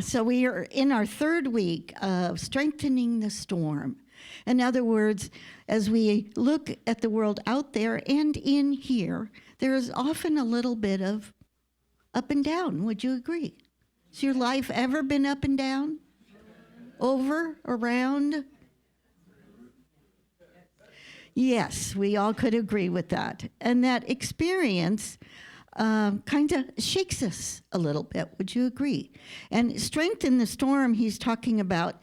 So we are in our third week of strengthening the storm. In other words, as we look at the world out there and in here, there is often a little bit of up and down. Would you agree? Has your life ever been up and down? Over, around? Yes, we all could agree with that. And that experience kind of shakes us a little bit. Would you agree? And strength in the storm, he's talking about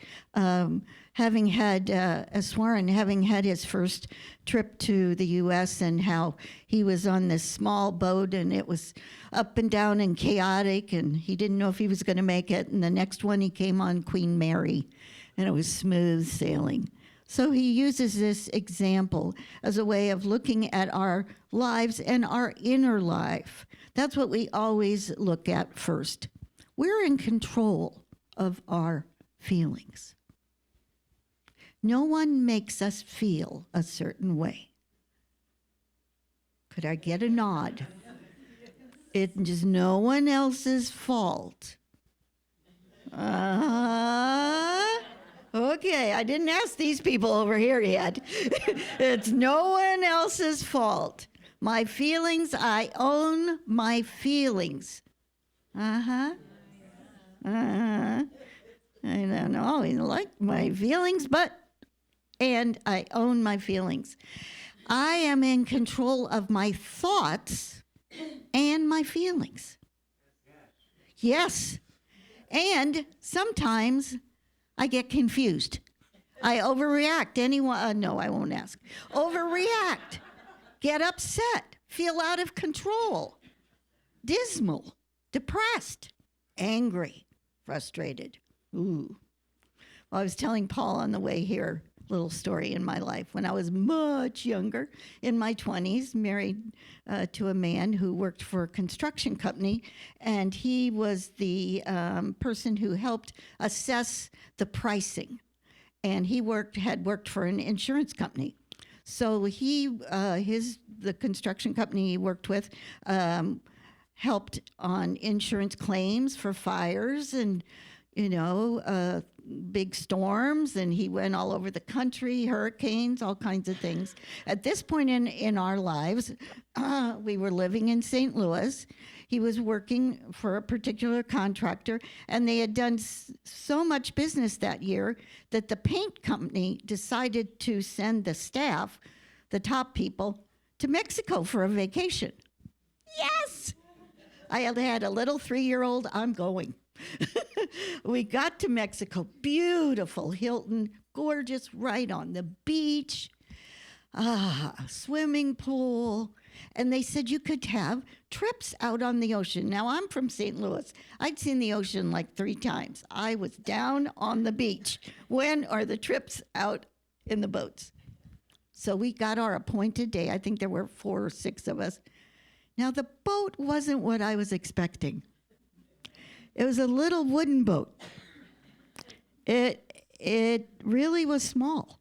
having had, as Warren, having had his first trip to the U.S. and how he was on this small boat and it was up and down and chaotic and he didn't know if he was going to make it. And the next one he came on Queen Mary and it was smooth sailing. So he uses this example as a way of looking at our lives and our inner life. That's what we always look at first. We're in control of our feelings. No one makes us feel a certain way. Could I get a nod? It's just no one else's fault. Okay, I didn't ask these people over here yet. It's no one else's fault. My feelings, I own my feelings. I don't always like my feelings, and I own my feelings. I am in control of my thoughts and my feelings. Yes. And sometimes I get confused. I overreact. No, I won't ask. Overreact. Get upset. Feel out of control. Dismal. Depressed. Angry. Frustrated. Ooh. Well, I was telling Paul on the way here a little story in my life. When I was much younger, in my 20s, married to a man who worked for a construction company, and he was the person who helped assess the pricing. And he had worked for an insurance company. So the construction company he worked with helped on insurance claims for fires and big storms, and he went all over the country, hurricanes, all kinds of things. At this point in our lives, we were living in St. Louis. He was working for a particular contractor, and they had done so much business that year that the paint company decided to send the staff, the top people, to Mexico for a vacation. Yes! I had a little 3-year-old, I'm going. We got to Mexico, beautiful Hilton, gorgeous, right on the beach, swimming pool. And they said you could have trips out on the ocean. Now, I'm from St. Louis. I'd seen the ocean like 3 times. I was down on the beach. When are the trips out in the boats? So we got our appointed day. I think there were 4 or 6 of us. Now, the boat wasn't what I was expecting. It was a little wooden boat. It really was small.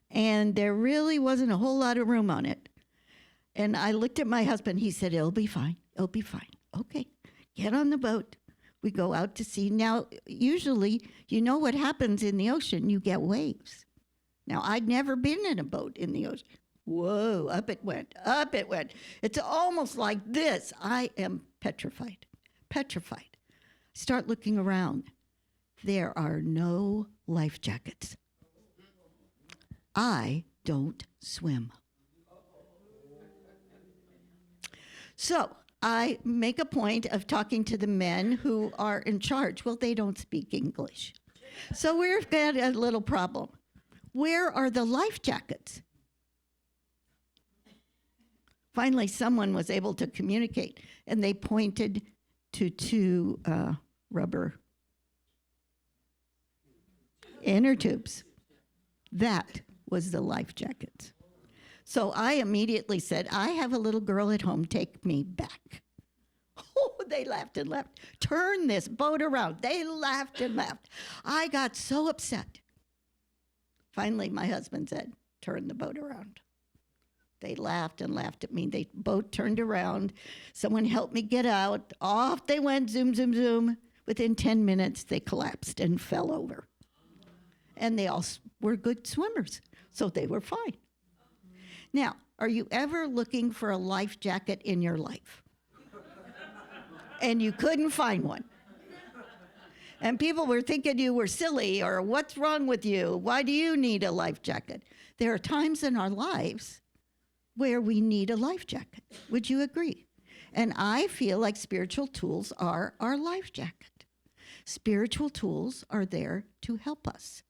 And there really wasn't a whole lot of room on it. And I looked at my husband. He said, it'll be fine. It'll be fine. Okay, get on the boat. We go out to sea. Now, usually, you know what happens in the ocean. You get waves. Now, I'd never been in a boat in the ocean. Whoa, up it went, up it went. It's almost like this. I am petrified. Start looking around. There are no life jackets. I don't swim. So I make a point of talking to the men who are in charge. Well, they don't speak English. So we've got a little problem. Where are the life jackets? Finally, someone was able to communicate, and they pointed to 2 rubber inner tubes. That was the life jackets. So I immediately said, I have a little girl at home, take me back. Oh, they laughed and laughed. Turn this boat around. They laughed and laughed. I got so upset. Finally, my husband said, turn the boat around. They laughed and laughed at me. The boat turned around. Someone helped me get out. Off they went, zoom, zoom, zoom. Within 10 minutes, they collapsed and fell over. And they all were good swimmers, so they were fine. Now, are you ever looking for a life jacket in your life? And you couldn't find one. And people were thinking you were silly, or what's wrong with you? Why do you need a life jacket? There are times in our lives where we need a life jacket. Would you agree? And I feel like spiritual tools are our life jacket. Spiritual tools are there to help us.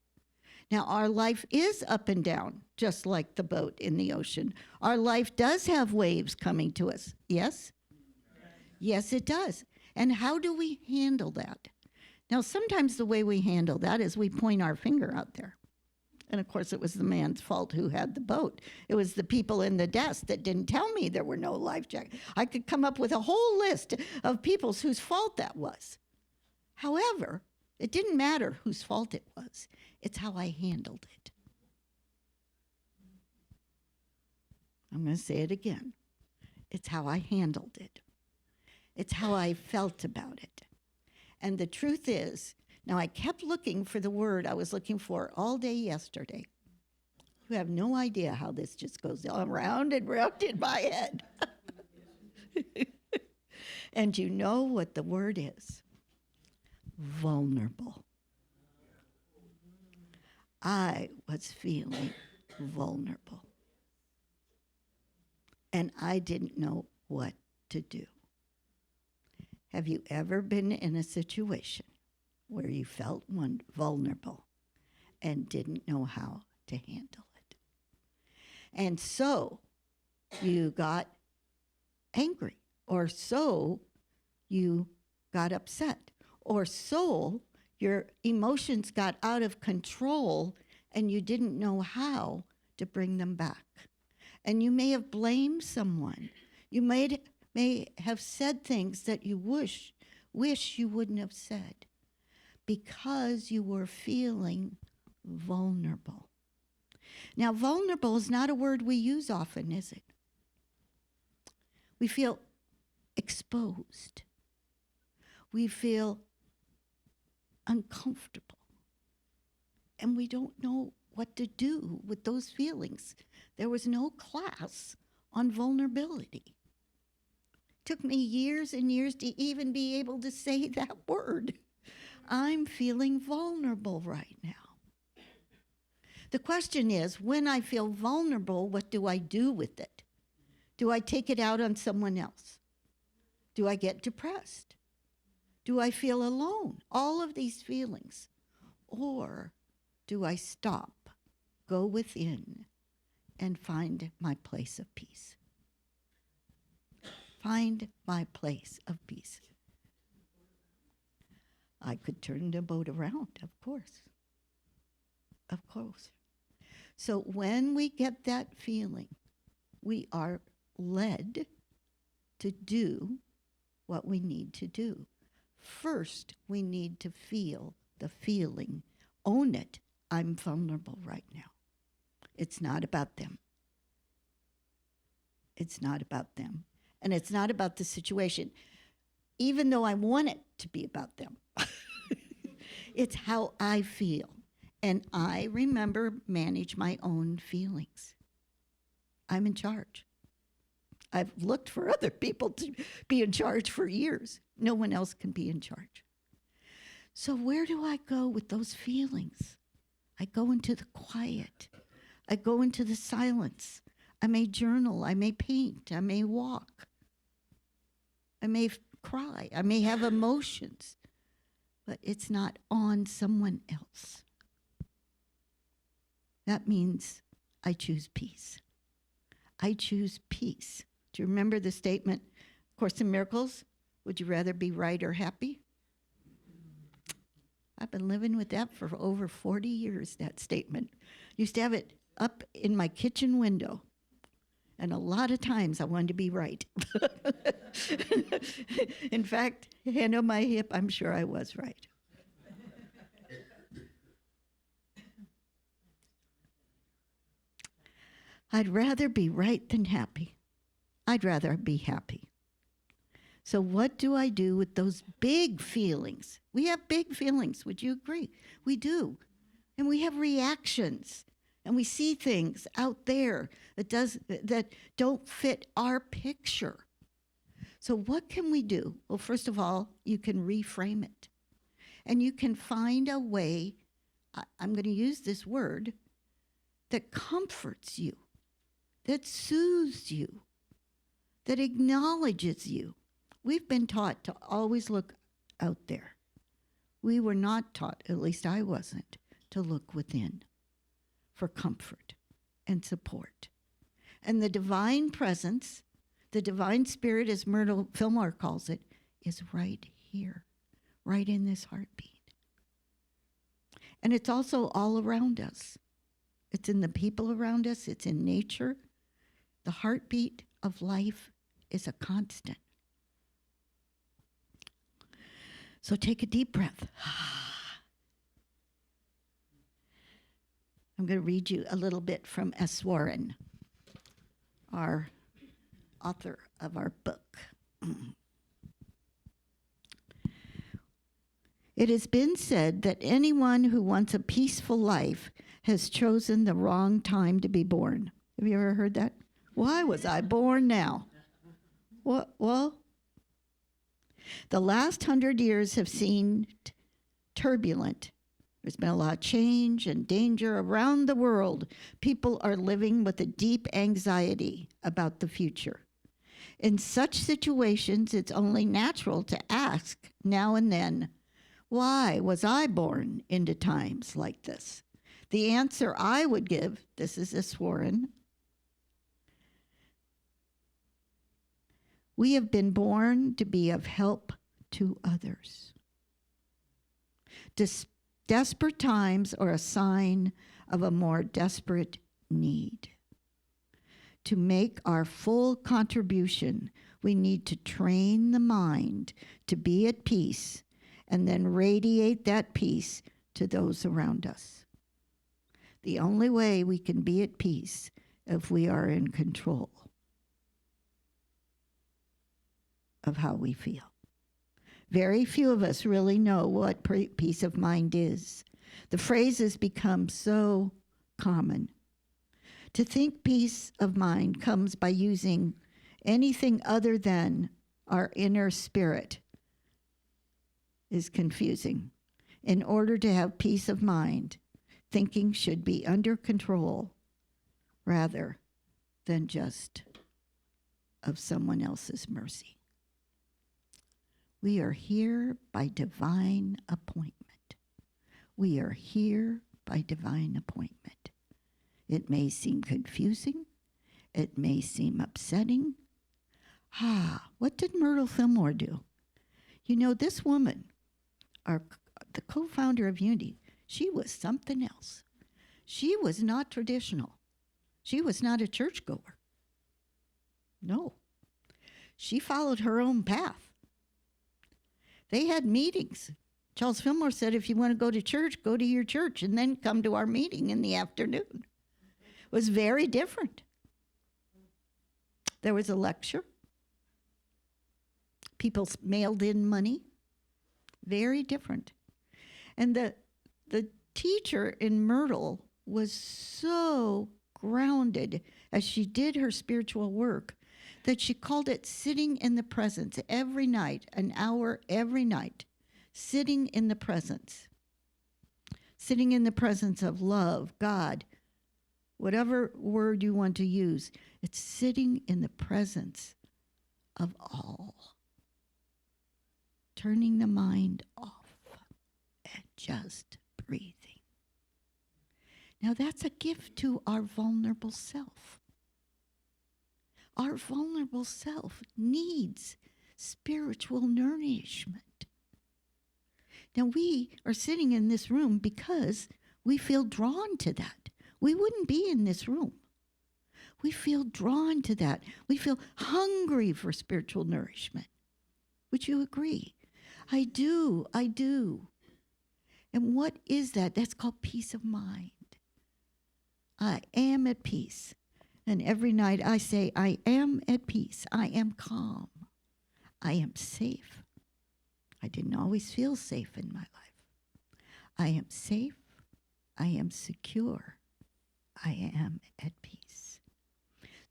Now, our life is up and down, just like the boat in the ocean. Our life does have waves coming to us. Yes? Yes, it does. And how do we handle that? Now, sometimes the way we handle that is we point our finger out there. And of course, it was the man's fault who had the boat. It was the people in the desk that didn't tell me there were no life jackets. I could come up with a whole list of people whose fault that was. However, it didn't matter whose fault it was. It's how I handled it. I'm going to say it again. It's how I handled it. It's how I felt about it. And the truth is, now I kept looking for the word I was looking for all day yesterday. You have no idea how this just goes on round and round in my head. And you know what the word is? Vulnerable. I was feeling vulnerable. And I didn't know what to do. Have you ever been in a situation where you felt vulnerable and didn't know how to handle it? And so you got angry, or so you got upset, or so your emotions got out of control and you didn't know how to bring them back. And you may have blamed someone. You may have said things that you wish you wouldn't have said because you were feeling vulnerable. Now, vulnerable is not a word we use often, is it? We feel exposed. We feel uncomfortable. And we don't know what to do with those feelings. There was no class on vulnerability. Took me years and years to even be able to say that word. I'm feeling vulnerable right now. The question is, when I feel vulnerable, what do I do with it? Do I take it out on someone else? Do I get depressed? Do I feel alone? All of these feelings. Or do I stop, go within, and find my place of peace? Find my place of peace. I could turn the boat around, of course. Of course. So when we get that feeling, we are led to do what we need to do. First, we need to feel the feeling. Own it. I'm vulnerable right now. It's not about them. It's not about them. And it's not about the situation, even though I want it to be about them. It's how I feel. And I manage my own feelings. I'm in charge. I've looked for other people to be in charge for years. No one else can be in charge. So where do I go with those feelings? I go into the quiet. I go into the silence. I may journal. I may paint. I may walk. I may cry. I may have emotions. But it's not on someone else. That means I choose peace. I choose peace. Do you remember the statement, Course in Miracles? Would you rather be right or happy? I've been living with that for over 40 years, that statement. Used to have it up in my kitchen window. And a lot of times I wanted to be right. In fact, hand on my hip, I'm sure I was right. I'd rather be right than happy. I'd rather be happy. So what do I do with those big feelings? We have big feelings. Would you agree? We do. And we have reactions. And we see things out there that don't fit our picture. So what can we do? Well, first of all, you can reframe it. And you can find a way, I'm going to use this word, that comforts you, that soothes you, that acknowledges you. We've been taught to always look out there. We were not taught, at least I wasn't, to look within for comfort and support. And the divine presence, the divine spirit, as Myrtle Fillmore calls it, is right here, right in this heartbeat. And it's also all around us. It's in the people around us. It's in nature. The heartbeat of life is a constant. So take a deep breath. I'm going to read you a little bit from S. Warren, our author of our book. It has been said that anyone who wants a peaceful life has chosen the wrong time to be born. Have you ever heard that? Why was I born now? What? Well, the last 100 years have seemed turbulent. There's been a lot of change and danger around the world. People are living with a deep anxiety about the future. In such situations, it's only natural to ask now and then, why was I born into times like this? The answer I would give, this is S. Warren, we have been born to be of help to others. Desperate times are a sign of a more desperate need. To make our full contribution, we need to train the mind to be at peace and then radiate that peace to those around us. The only way we can be at peace if we are in control of how we feel. Very few of us really know what peace of mind is. The phrase has become so common. To think peace of mind comes by using anything other than our inner spirit is confusing. In order to have peace of mind, thinking should be under control rather than just of someone else's mercy. We are here by divine appointment. We are here by divine appointment. It may seem confusing. It may seem upsetting. What did Myrtle Fillmore do? You know, this woman, the co-founder of Unity, she was something else. She was not traditional. She was not a churchgoer. No. She followed her own path. They had meetings. Charles Fillmore said, if you want to go to church, go to your church and then come to our meeting in the afternoon. It was very different. There was a lecture. People mailed in money. Very different. And the teacher in Myrtle was so grounded as she did her spiritual work that she called it sitting in the presence every night, an hour every night, sitting in the presence. Sitting in the presence of love, God, whatever word you want to use. It's sitting in the presence of all. Turning the mind off and just breathing. Now that's a gift to our vulnerable self. Our vulnerable self needs spiritual nourishment. Now we are sitting in this room because we feel drawn to that. We wouldn't be in this room. We feel drawn to that. We feel hungry for spiritual nourishment. Would you agree? I do. And what is that? That's called peace of mind. I am at peace. And every night I say, I am at peace. I am calm. I am safe. I didn't always feel safe in my life. I am safe. I am secure. I am at peace.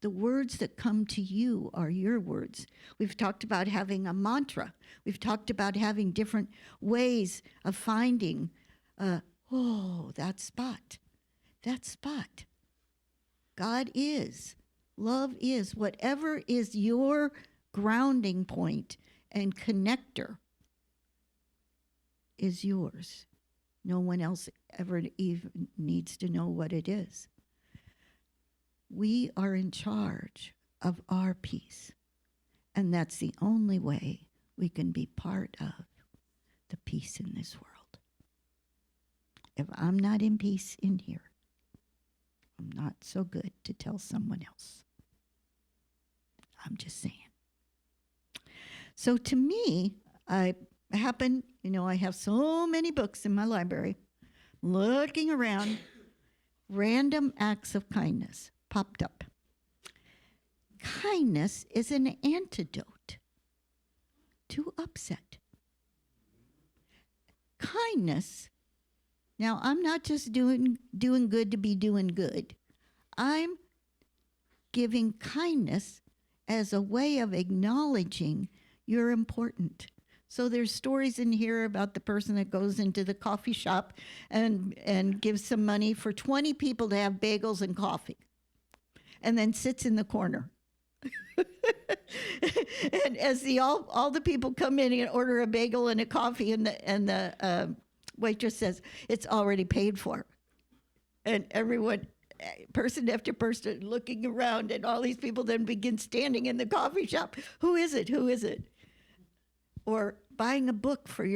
The words that come to you are your words. We've talked about having a mantra. We've talked about having different ways of finding, that spot. That spot. God is. Love is. Whatever is your grounding point and connector is yours. No one else ever even needs to know what it is. We are in charge of our peace. And that's the only way we can be part of the peace in this world. If I'm not in peace in here, I'm not so good to tell someone else. I'm just saying. So to me, I have so many books in my library, looking around, random acts of kindness popped up. Kindness is an antidote to upset. Kindness, now I'm not just doing good to be doing good. I'm giving kindness as a way of acknowledging you're important. So there's stories in here about the person that goes into the coffee shop and gives some money for 20 people to have bagels and coffee, and then sits in the corner. And as all the people come in and order a bagel and a coffee, and the waitress says it's already paid for, and everyone, person after person, looking around, and all these people then begin standing in the coffee shop. Who is it? Who is it? Or buying a book for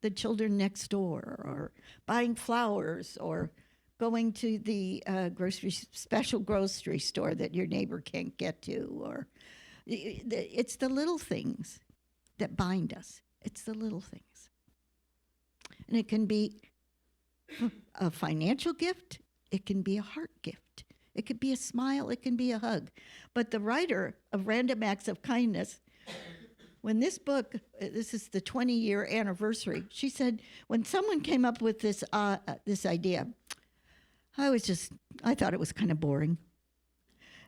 the children next door, or buying flowers, or going to the special grocery store that your neighbor can't get to, or it's the little things that bind us. It's the little things. And it can be a financial gift. It can be a heart gift. It could be a smile. It can be a hug. But the writer of Random Acts of Kindness, when this book, this is the 20-year anniversary, she said, when someone came up with this idea, I thought it was kind of boring.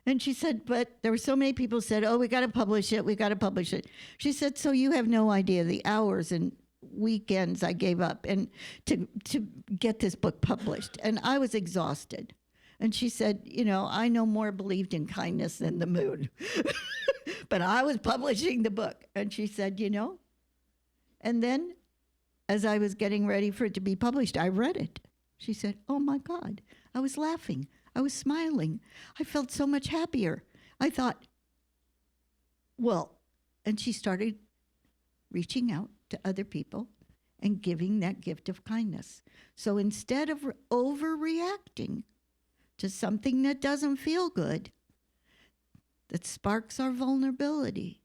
And she said, but there were so many people said, oh, we got to publish it. She said, so you have no idea the hours and weekends I gave up and to get this book published. And I was exhausted. And she said, I no more believed in kindness than the moon. But I was publishing the book. And she said, and then as I was getting ready for it to be published, I read it. She said, oh my God, I was laughing. I was smiling. I felt so much happier. I thought, and she started reaching out to other people and giving that gift of kindness. So instead of overreacting to something that doesn't feel good, that sparks our vulnerability,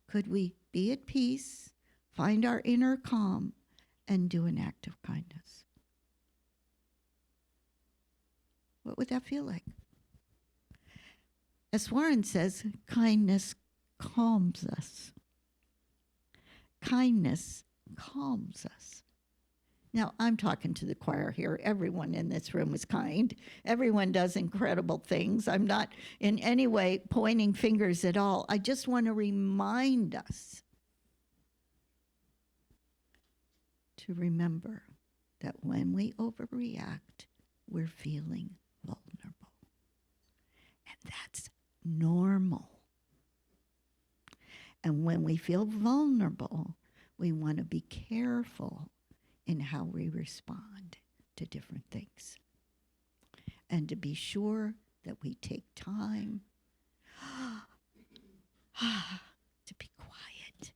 could we be at peace, find our inner calm, and do an act of kindness? What would that feel like? As Warren says, kindness calms us. Kindness calms us. Now, I'm talking to the choir here. Everyone in this room is kind. Everyone does incredible things. I'm not in any way pointing fingers at all. I just want to remind us to remember that when we overreact, we're feeling vulnerable. And that's normal. And when we feel vulnerable, we want to be careful in how we respond to different things. And to be sure that we take time to be quiet.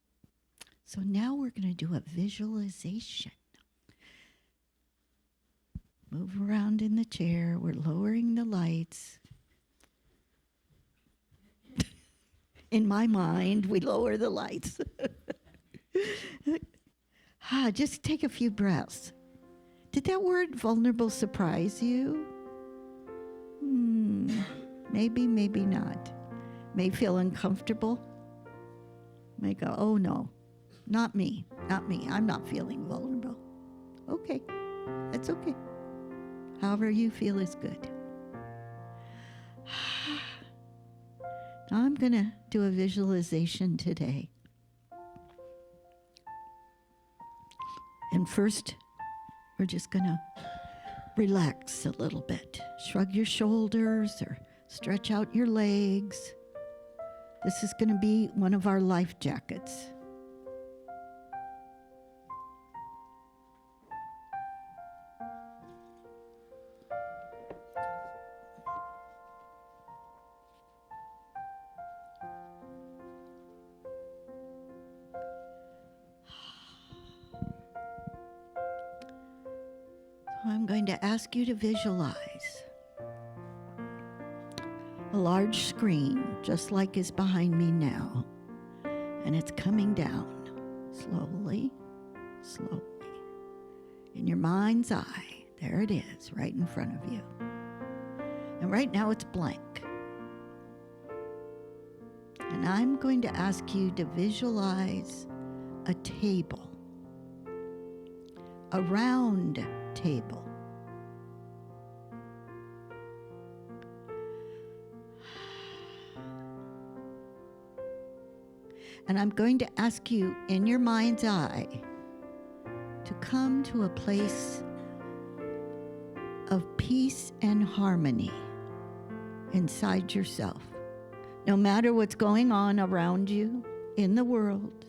So now we're going to do a visualization. Move around in the chair. We're lowering the lights. In my mind, we lower the lights. Just take a few breaths. Did that word vulnerable surprise you? Maybe, maybe not. May feel uncomfortable. May go, oh no, not me, not me. I'm not feeling vulnerable. Okay, that's okay. However you feel is good. Now I'm going to do a visualization today. And first, we're just going to relax a little bit. Shrug your shoulders or stretch out your legs. This is going to be one of our life jackets. I'm going to ask you to visualize a large screen, just like is behind me now, and it's coming down slowly, slowly. In your mind's eye, there it is, right in front of you. And right now it's blank. And I'm going to ask you to visualize a table, a round table. And I'm going to ask you in your mind's eye to come to a place of peace and harmony inside yourself. No matter what's going on around you in the world,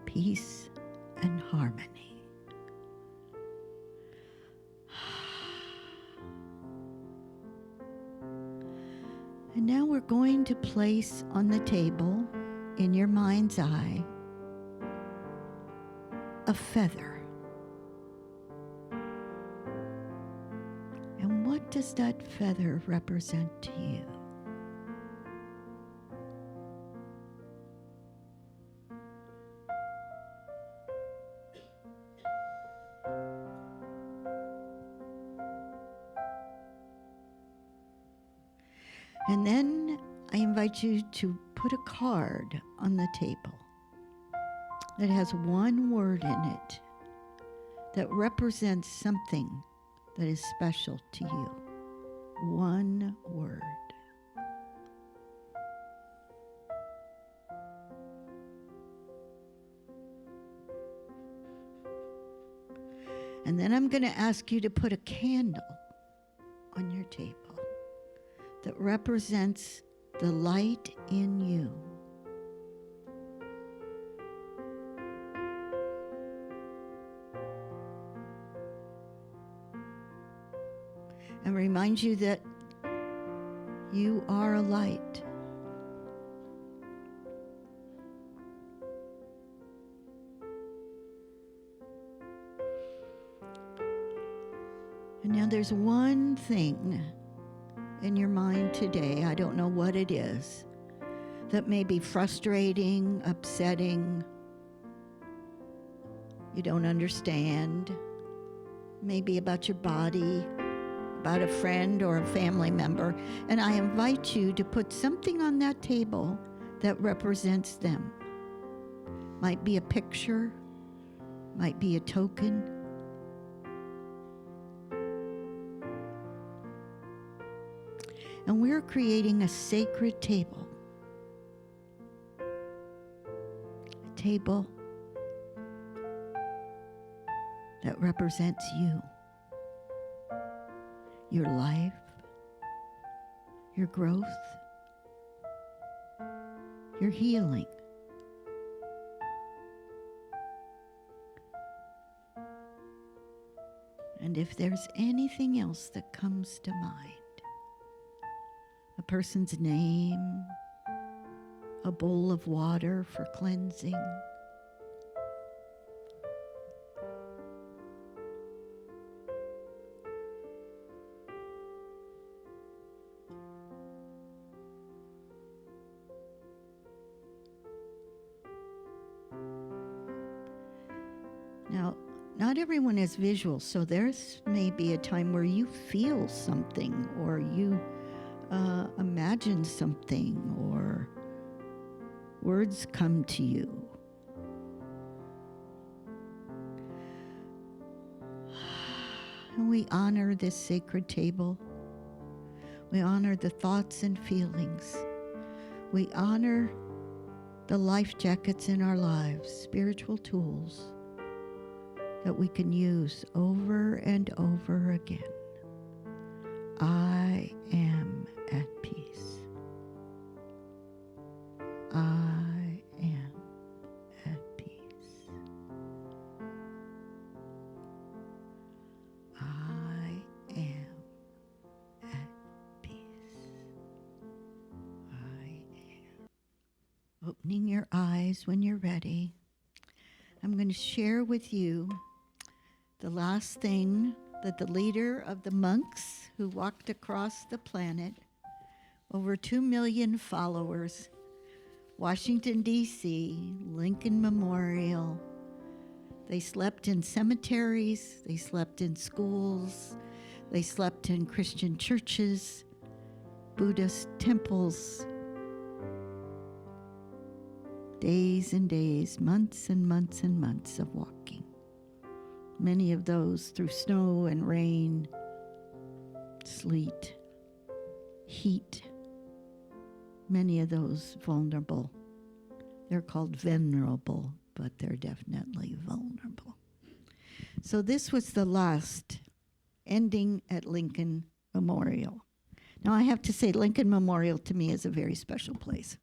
peace and harmony. And now we're going to place on the table, in your mind's eye, a feather. And what does that feather represent to you? And then I invite you to put a card on the table that has one word in it that represents something that is special to you. One word. And then I'm going to ask you to put a candle on your table that represents the light in you. And reminds you that you are a light. And now there's one thing in your mind today, I don't know what it is, that may be frustrating, upsetting, you don't understand, maybe about your body, about a friend or a family member. And I invite you to put something on that table that represents them. Might be a picture, might be a token. And we're creating a sacred table. A table that represents you, your life, your growth, your healing. And if there's anything else that comes to mind, a person's name, a bowl of water for cleansing, now, not everyone is visual, so there's maybe a time where you feel something or you imagine something or words come to you. And we honor this sacred table. We honor the thoughts and feelings. We honor the life jackets in our lives, spiritual tools that we can use over and over again. I am at peace. I am at peace. I am at peace. I am. Opening your eyes when you're ready. I'm going to share with you the last thing that the leader of the monks who walked across the planet, over 2 million followers, Washington, D.C., Lincoln Memorial. They slept in cemeteries, they slept in schools, they slept in Christian churches, Buddhist temples. Days and days, months and months and months of walking. Many of those through snow and rain, sleet, heat. Many of those vulnerable. They're called venerable, but they're definitely vulnerable. So this was the last ending at Lincoln Memorial. Now I have to say Lincoln Memorial to me is a very special place.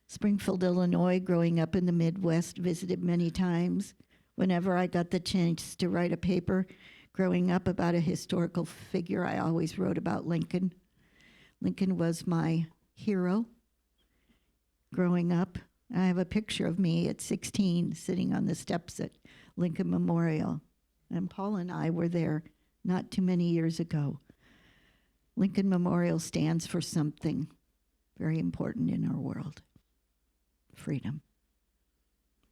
Springfield, Illinois, growing up in the Midwest, visited many times. Whenever I got the chance to write a paper growing up about a historical figure, I always wrote about Lincoln. Lincoln was my hero growing up. I have a picture of me at 16 sitting on the steps at Lincoln Memorial. And Paul and I were there not too many years ago. Lincoln Memorial stands for something very important in our world. Freedom.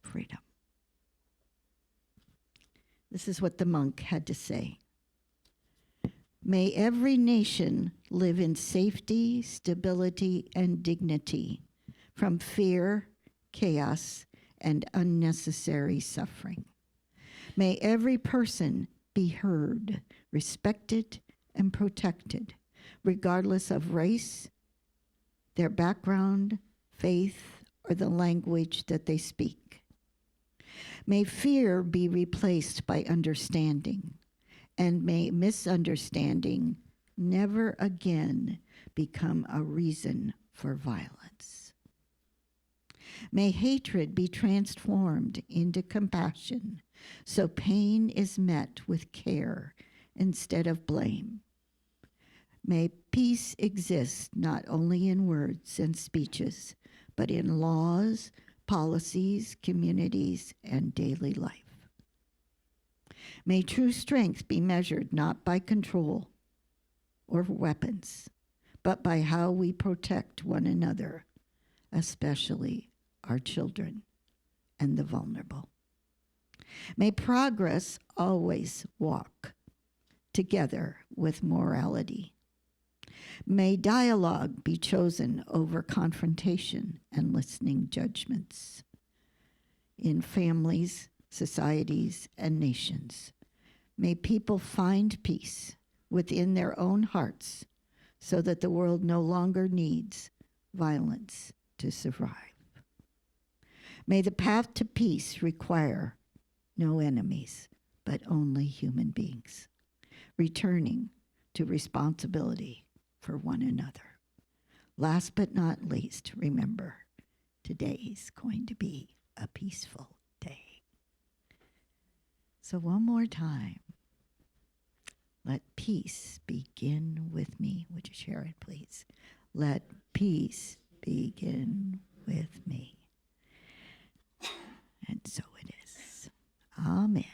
Freedom. This is what the monk had to say. May every nation live in safety, stability, and dignity from fear, chaos, and unnecessary suffering. May every person be heard, respected, and protected, regardless of race, their background, faith, or the language that they speak. May fear be replaced by understanding, and may misunderstanding never again become a reason for violence. May hatred be transformed into compassion, so pain is met with care instead of blame. May peace exist not only in words and speeches, but in laws, policies, communities, and daily life. May true strength be measured not by control or weapons, but by how we protect one another, especially our children and the vulnerable. May progress always walk together with morality. May dialogue be chosen over confrontation and listening judgments in families, societies, and nations. May people find peace within their own hearts so that the world no longer needs violence to survive. May the path to peace require no enemies, but only human beings, returning to responsibility for one another. Last but not least, remember, today's going to be a peaceful day. So one more time, let peace begin with me. Would you share it, please? Let peace begin with me. And so it is. Amen.